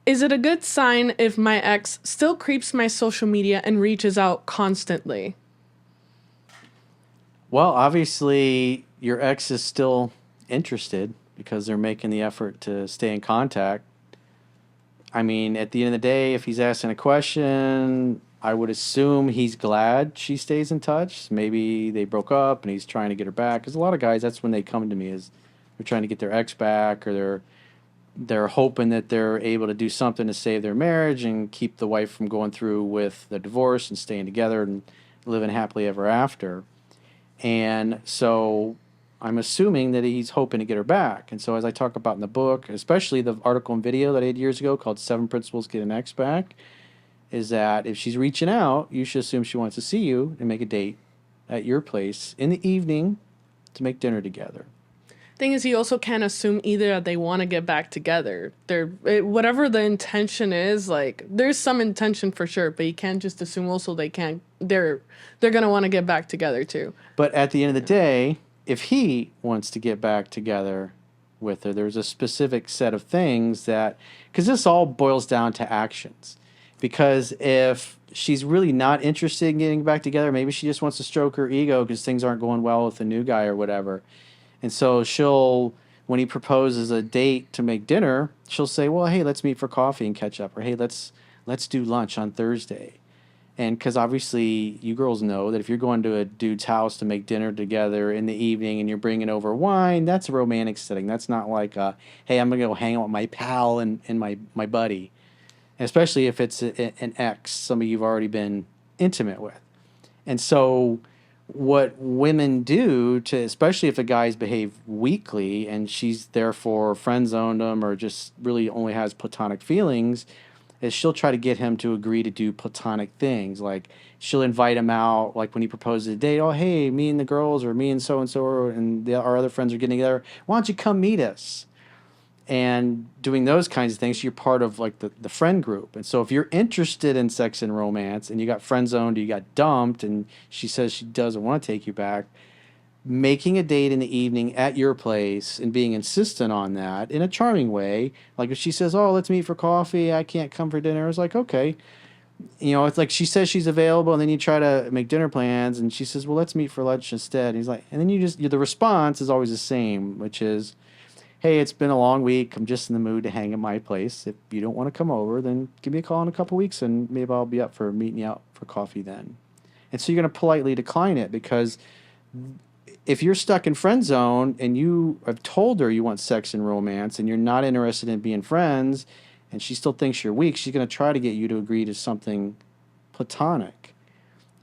Is it a good sign if my ex still creeps my social media and reaches out constantly? Well, obviously, your ex is still interested because they're making the effort to stay in contact. I mean, at the end of the day, if he's asking a question, I would assume he's glad she stays in touch. Maybe they broke up and he's trying to get her back. Because a lot of guys, that's when they come to me is they're trying to get their ex back, or they're hoping that they're able to do something to save their marriage and keep the wife from going through with the divorce and staying together and living happily ever after. And so I'm assuming that he's hoping to get her back. And so, as I talk about in the book, especially the article and video that I did years ago called Seven Principles to Get an Ex Back, is that if she's reaching out, you should assume she wants to see you and make a date at your place in the evening to make dinner together. Thing is, you also can't assume either that they want to get back together. Whatever the intention is, like there's some intention for sure, but you can't just assume also they can't. They're gonna want to get back together too. But at the end of the day, if he wants to get back together with her, there's a specific set of things that, because this all boils down to actions. Because if she's really not interested in getting back together, maybe she just wants to stroke her ego because things aren't going well with the new guy or whatever. And so she'll, when he proposes a date to make dinner, she'll say, "Well, hey, let's meet for coffee and catch up," or "Hey, let's do lunch on Thursday." And because obviously you girls know that if you're going to a dude's house to make dinner together in the evening and you're bringing over wine, that's a romantic setting. That's not like, hey, I'm going to go hang out with my pal and my buddy. And especially if it's an ex, somebody you've already been intimate with. And so what women do to, especially if a guy's behave weakly and she's therefore friend zoned him or just really only has platonic feelings, is she'll try to get him to agree to do platonic things. Like she'll invite him out, like when he proposes a date, "Oh, hey, me and the girls or me and so and our other friends are getting together. Why don't you come meet us?" And doing those kinds of things, you're part of like the friend group. And so if you're interested in sex and romance and you got friend zoned, you got dumped, and she says she doesn't want to take you back, making a date in the evening at your place and being insistent on that in a charming way. Like if she says, "Oh, let's meet for coffee, I can't come for dinner," it's like, okay. It's like she says she's available and then you try to make dinner plans and she says, "Well, let's meet for lunch instead." And he's like, and then the response is always the same, which is, "Hey, it's been a long week. I'm just in the mood to hang at my place. If you don't want to come over, then give me a call in a couple weeks and maybe I'll be up for meeting you out for coffee then." And so you're going to politely decline it because if you're stuck in friend zone and you have told her you want sex and romance and you're not interested in being friends and she still thinks you're weak, she's going to try to get you to agree to something platonic.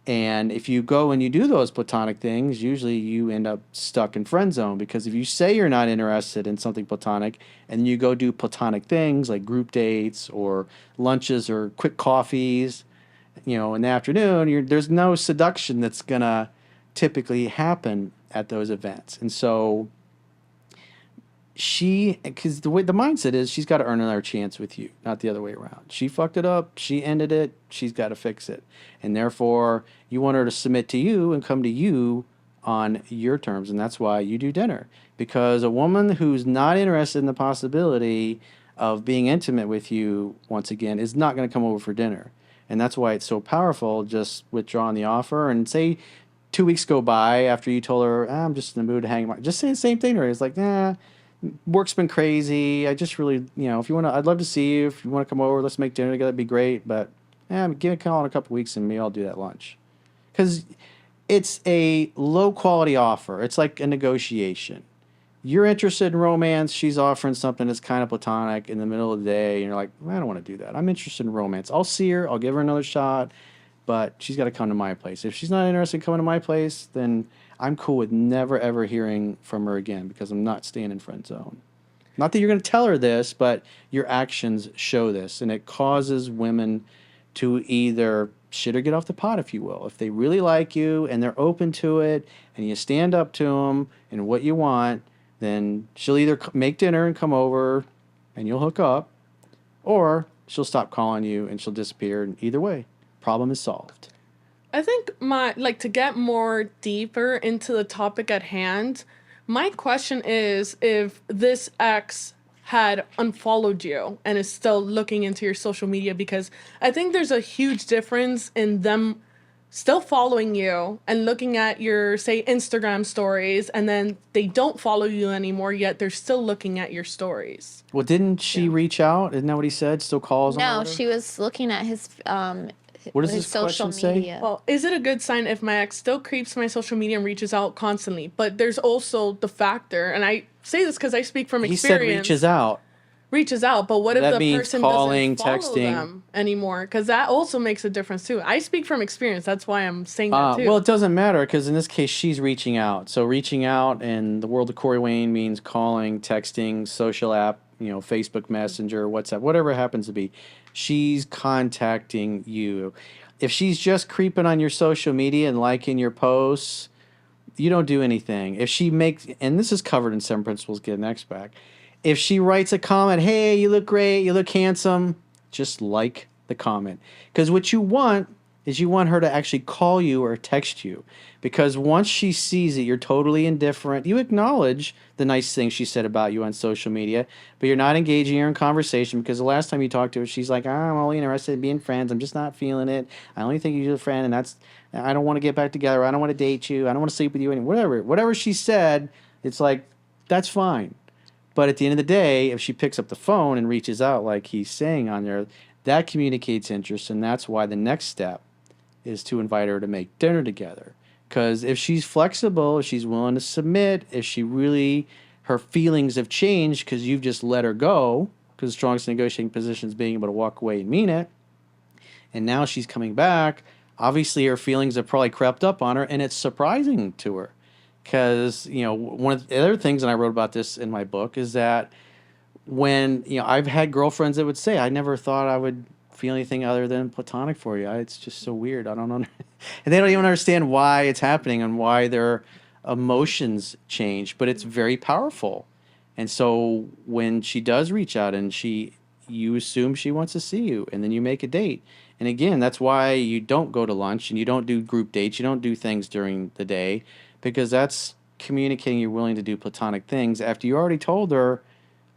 And if you go and you do those platonic things, usually you end up stuck in friend zone because if you say you're not interested in something platonic and you go do platonic things like group dates or lunches or quick coffees, in the afternoon, there's no seduction that's going to typically happen at those events. And so because the way the mindset is, she's got to earn another chance with you, not the other way around. She fucked it up. She ended it. She's got to fix it. And therefore, you want her to submit to you and come to you on your terms. And that's why you do dinner. Because a woman who's not interested in the possibility of being intimate with you, once again, is not going to come over for dinner. And that's why it's so powerful. Just withdrawing the offer and say 2 weeks go by after you told her, "I'm just in the mood to hang out." Just say the same thing to her. It's like, "Nah, work's been crazy. I just really, if you want to, I'd love to see you. If you want to come over, let's make dinner together. It'd be great. But give me a call in a couple weeks and maybe I'll do that lunch." Because it's a low quality offer. It's like a negotiation. You're interested in romance. She's offering something that's kind of platonic in the middle of the day. And you're like, "I don't want to do that. I'm interested in romance. I'll see her. I'll give her another shot. But she's got to come to my place. If she's not interested in coming to my place, then I'm cool with never, ever hearing from her again because I'm not staying in friend zone." Not that you're going to tell her this, but your actions show this. And it causes women to either shit or get off the pot, if you will. If they really like you and they're open to it and you stand up to them and what you want, then she'll either make dinner and come over and you'll hook up, or she'll stop calling you and she'll disappear. And either way, problem is solved. I think to get more deeper into the topic at hand, my question is if this ex had unfollowed you and is still looking into your social media, because I think there's a huge difference in them still following you and looking at your, say, Instagram stories, and then they don't follow you anymore, yet they're still looking at your stories. Well, didn't she Yeah. reach out? Isn't that what he said? Still calls him or No, whatever? she was looking at What does his this social question say? media. Well, is it a good sign if my ex still creeps my social media and reaches out constantly? But there's also the factor, and I say this because I speak from He said experience. reaches out. Reaches out, but what if That the means person calling, doesn't follow texting. them anymore? Because that also makes a difference too. I speak from experience. That's why I'm saying that too. Well, it doesn't matter because in this case, she's reaching out. So reaching out in the world of Corey Wayne means calling, texting, social app, Facebook Messenger, WhatsApp, whatever it happens to be. She's contacting you. If she's just creeping on your social media and liking your posts, you don't do anything. If she makes, and this is covered in Seven Principles, Get an X back. If she writes a comment, hey, you look great, you look handsome, just like the comment. Because what you want is you want her to actually call you or text you. Because once she sees that you're totally indifferent, you acknowledge the nice things she said about you on social media, but you're not engaging her in conversation because the last time you talked to her, she's like, I'm only interested in being friends. I'm just not feeling it. I only think you're a friend, and I don't want to get back together. I don't want to date you. I don't want to sleep with you. And whatever she said, it's like, that's fine. But at the end of the day, if she picks up the phone and reaches out like he's saying on there, that communicates interest, and that's why the next step is to invite her to make dinner together. Because if she's flexible, if she's willing to submit, if she really, her feelings have changed because you've just let her go, because the strongest negotiating position is being able to walk away and mean it, and now she's coming back, obviously her feelings have probably crept up on her, and it's surprising to her. Because, one of the other things, and I wrote about this in my book, is that when, I've had girlfriends that would say, I never thought I would feel anything other than platonic for you. It's just so weird. I don't know. And they don't even understand why it's happening and why their emotions change, but it's very powerful. And so when she does reach out and you assume she wants to see you, and then you make a date. And again, that's why you don't go to lunch and you don't do group dates. You don't do things during the day, because that's communicating you're willing to do platonic things after you already told her,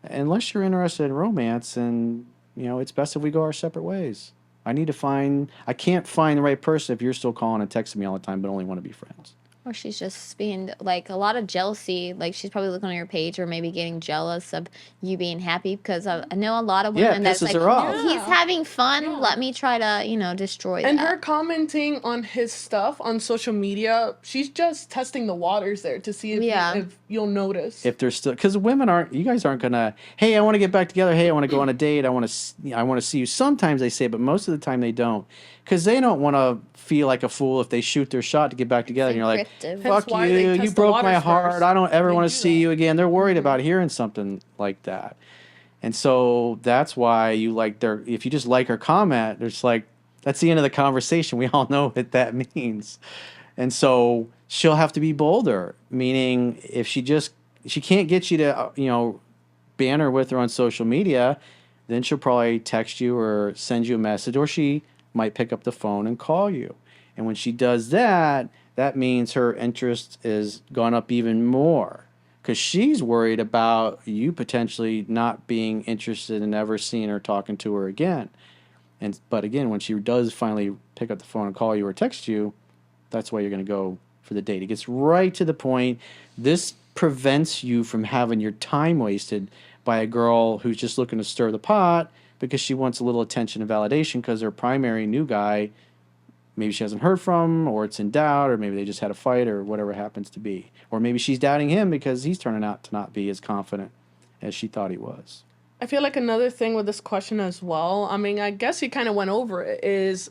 unless you're interested in romance, and it's best if we go our separate ways. I can't find the right person if you're still calling and texting me all the time but only want to be friends. Or she's just being, like, a lot of jealousy. Like, she's probably looking on your page or maybe getting jealous of you being happy, because I know a lot of women that's pisses like, her off. he's having fun. Let me try to, destroy And that. her commenting on his stuff on social media, she's just testing the waters there to see if you'll notice. If they're still, because you guys aren't gonna, hey, I want to get back together. Hey, I want to go on a date. I want to see you. Sometimes they say, but most of the time they don't, because they don't want to feel like a fool if they shoot their shot to get back together. And you're like, fuck you, you broke my heart. First. I don't ever want to do see that. you again. They're worried about hearing something like that. And so that's why if you just like her comment, there's like, that's the end of the conversation. We all know what that means. And so she'll have to be bolder, meaning if she can't get you to, banter with her on social media, then she'll probably text you or send you a message, or she might pick up the phone and call you. And when she does that, that means her interest is gone up even more, because she's worried about you potentially not being interested in ever seeing her, talking to her again. But again, when she does finally pick up the phone and call you or text you, that's why you're going to go for the date. It gets right to the point. This prevents you from having your time wasted by a girl who's just looking to stir the pot because she wants a little attention and validation because her primary new guy, maybe she hasn't heard from, or it's in doubt, or maybe they just had a fight, or whatever it happens to be. Or maybe she's doubting him because he's turning out to not be as confident as she thought he was. I feel like another thing with this question as well, I mean, I guess he kind of went over it, is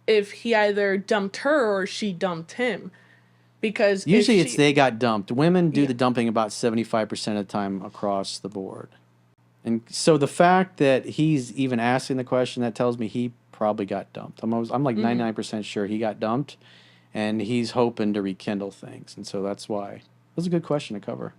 if he either dumped her or she dumped him. Because usually it's they got dumped. Women do the dumping about 75% of the time across the board. And so the fact that he's even asking the question, that tells me he probably got dumped. I'm like 99% sure he got dumped, and he's hoping to rekindle things. And so that's why. It was a good question to cover.